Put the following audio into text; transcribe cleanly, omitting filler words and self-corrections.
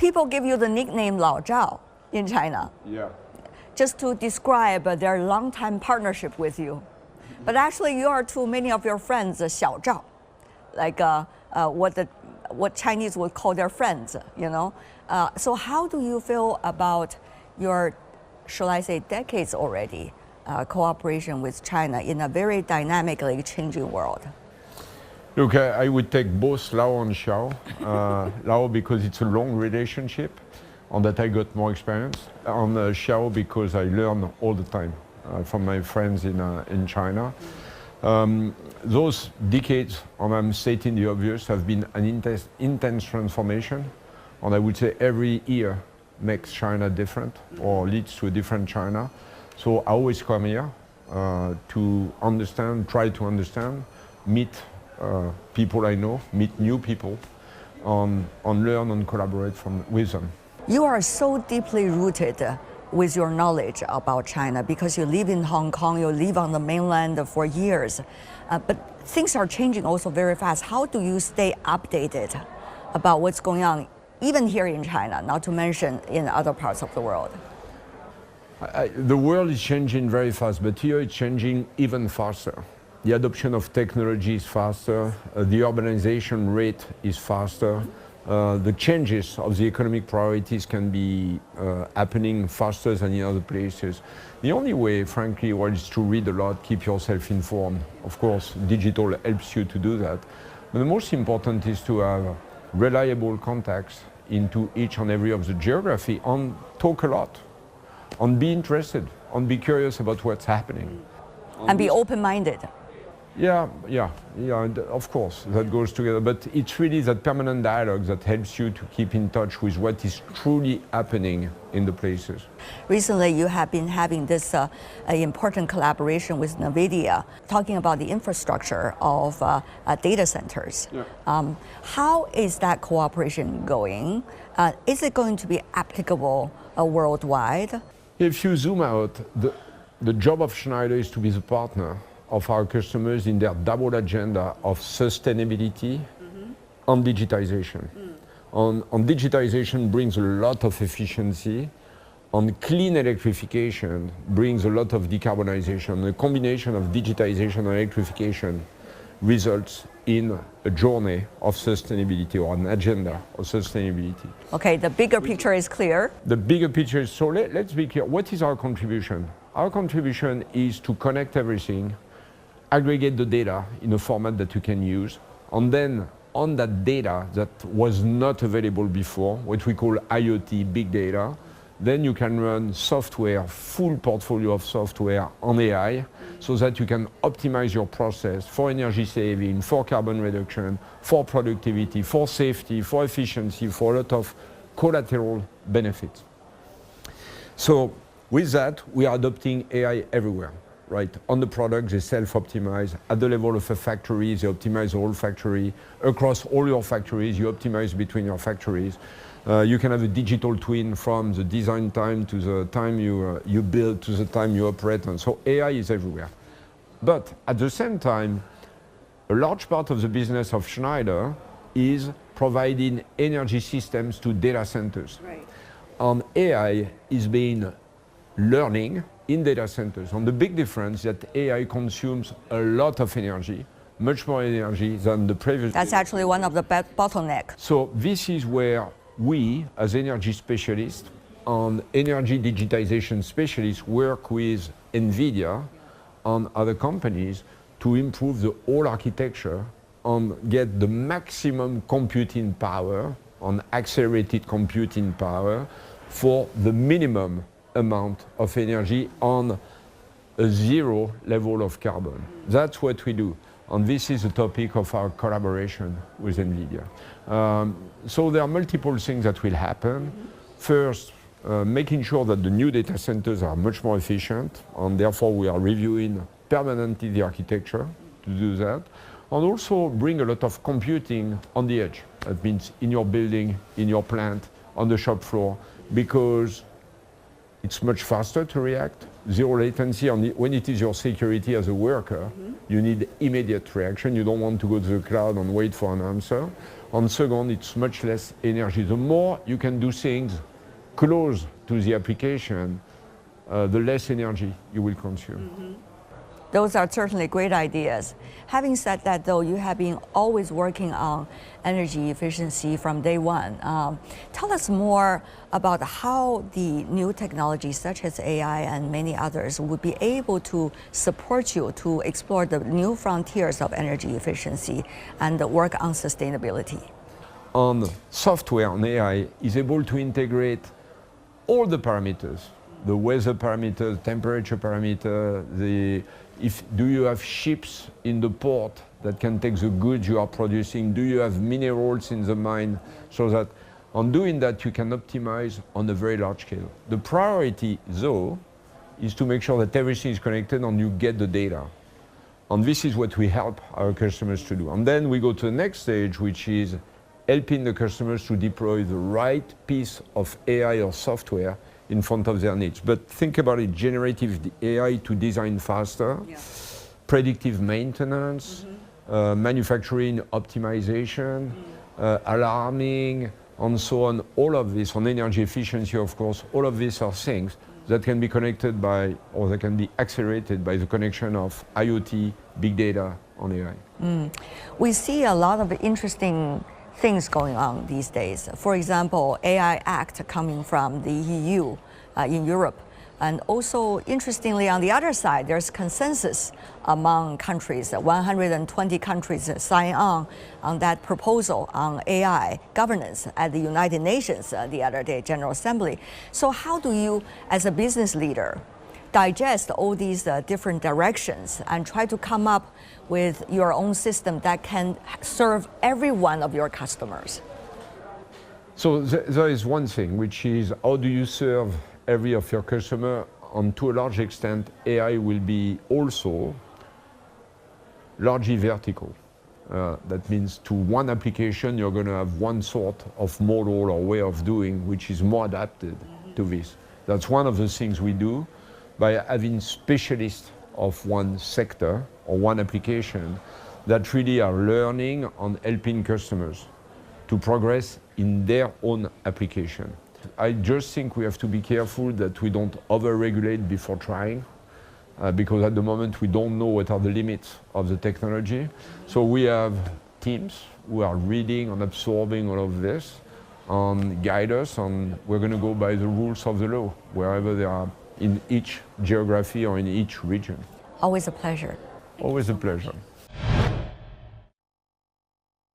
People give you the nickname Lao Zhao in China. Yeah. Just to describe their long-time partnership with you. But actually, you are to many of your friends Xiao Zhao, like what Chinese would call their friends, you know. So how do you feel about your, shall I say, decades already cooperation with China in a very dynamically changing world? Look, I would take both Lao and Xiao. Lao because it's a long relationship, on that I got more experience. On Xiao because I learn all the time from my friends in China. Those decades, and I'm stating the obvious, have been an intense transformation. And I would say every year makes China different or leads to a different China. So I always come here to understand, try to understand, meet people I know, meet new people, and learn and collaborate with them. You are so deeply rooted with your knowledge about China because you live in Hong Kong, you live on the mainland for years. But things are changing also very fast. How do you stay updated about what's going on, even here in China, not to mention in other parts of the world? The world is changing very fast, but here it's changing even faster. The adoption of technology is faster, the urbanization rate is faster, the changes of the economic priorities can be happening faster than in other places. The only way, frankly, is to read a lot, keep yourself informed. Of course, digital helps you to do that. But the most important is to have reliable contacts into each and every of the geography and talk a lot, and be interested, and be curious about what's happening. And be open-minded. Yeah, and of course, that goes together. But it's really that permanent dialogue that helps you to keep in touch with what is truly happening in the places. Recently, you have been having this important collaboration with Nvidia, talking about the infrastructure of data centers. Yeah. How is that cooperation going? Is it going to be applicable worldwide? If you zoom out, the job of Schneider is to be the partner of our customers in their double agenda of sustainability and digitization. And digitization brings a lot of efficiency, and clean electrification brings a lot of decarbonization. The combination of digitization and electrification results in a journey of sustainability or an agenda of sustainability. Okay, the bigger picture is clear. The bigger picture is, so let's be clear, what is our contribution? Our contribution is to connect everything, aggregate the data in a format that you can use, and then on that data that was not available before, what we call IoT, big data, then you can run software, full portfolio of software on AI, so that you can optimize your process for energy saving, for carbon reduction, for productivity, for safety, for efficiency, for a lot of collateral benefits. So with that, we are adopting AI everywhere. Right, on the products, they self-optimize. At the level of a factory, they optimize the whole factory. Across all your factories, you optimize between your factories. You can have a digital twin from the design time to the time you build to the time you operate. And so AI is everywhere. But at the same time, a large part of the business of Schneider is providing energy systems to data centers. Right. And AI is being learning in data centers. And the big difference is that AI consumes a lot of energy, much more energy than the previous. That's actually one of the bottlenecks. So this is where we, as energy specialists and energy digitization specialists, work with Nvidia and other companies to improve the whole architecture and get the maximum computing power and accelerated computing power for the minimum amount of energy on a zero level of carbon. That's what we do. And this is the topic of our collaboration with Nvidia. So there are multiple things that will happen. First, making sure that the new data centers are much more efficient, and therefore we are reviewing permanently the architecture to do that. And also bring a lot of computing on the edge. That means in your building, in your plant, on the shop floor, because It's much faster to react. Zero latency. When it is your security as a worker, you need immediate reaction. You don't want to go to the cloud and wait for an answer. And second, it's much less energy. The more you can do things close to the application, the less energy you will consume. Those are certainly great ideas. Having said that, though, you have been always working on energy efficiency from day one. Tell us more about how the new technologies such as AI and many others would be able to support you to explore the new frontiers of energy efficiency and work on sustainability. On software and AI is able to integrate all the parameters, the weather parameter, temperature parameter, do you have ships in the port that can take the goods you are producing? Do you have minerals in the mine? So that on doing that, you can optimize on a very large scale. The priority, though, is to make sure that everything is connected and you get the data. And this is what we help our customers to do. And then we go to the next stage, which is helping the customers to deploy the right piece of AI or software in front of their needs. But think about it, generative AI to design faster, predictive maintenance, manufacturing optimization, alarming, and so on. All of this, on energy efficiency, of course, all of these are things that can be connected by, or that can be accelerated by the connection of IoT, big data, and AI. We see a lot of interesting things going on these days. For example, AI Act coming from the EU in Europe. And also, interestingly, on the other side, there's consensus among countries. 120 countries sign on that proposal on AI governance at the United Nations the other day, General Assembly. So how do you, as a business leader, digest all these different directions and try to come up with your own system that can serve every one of your customers? So there is one thing, which is how do you serve every of your customer? And to a large extent, AI will be also largely vertical. That means to one application, you're going to have one sort of model or way of doing, which is more adapted to this. That's one of the things we do by having specialists of one sector or one application that really are learning and helping customers to progress in their own application. I just think we have to be careful that we don't over-regulate before trying, because at the moment we don't know what are the limits of the technology. So we have teams who are reading and absorbing all of this and guide us, and we're going to go by the rules of the law, wherever they are in each geography or in each region. Always a pleasure. Always a pleasure.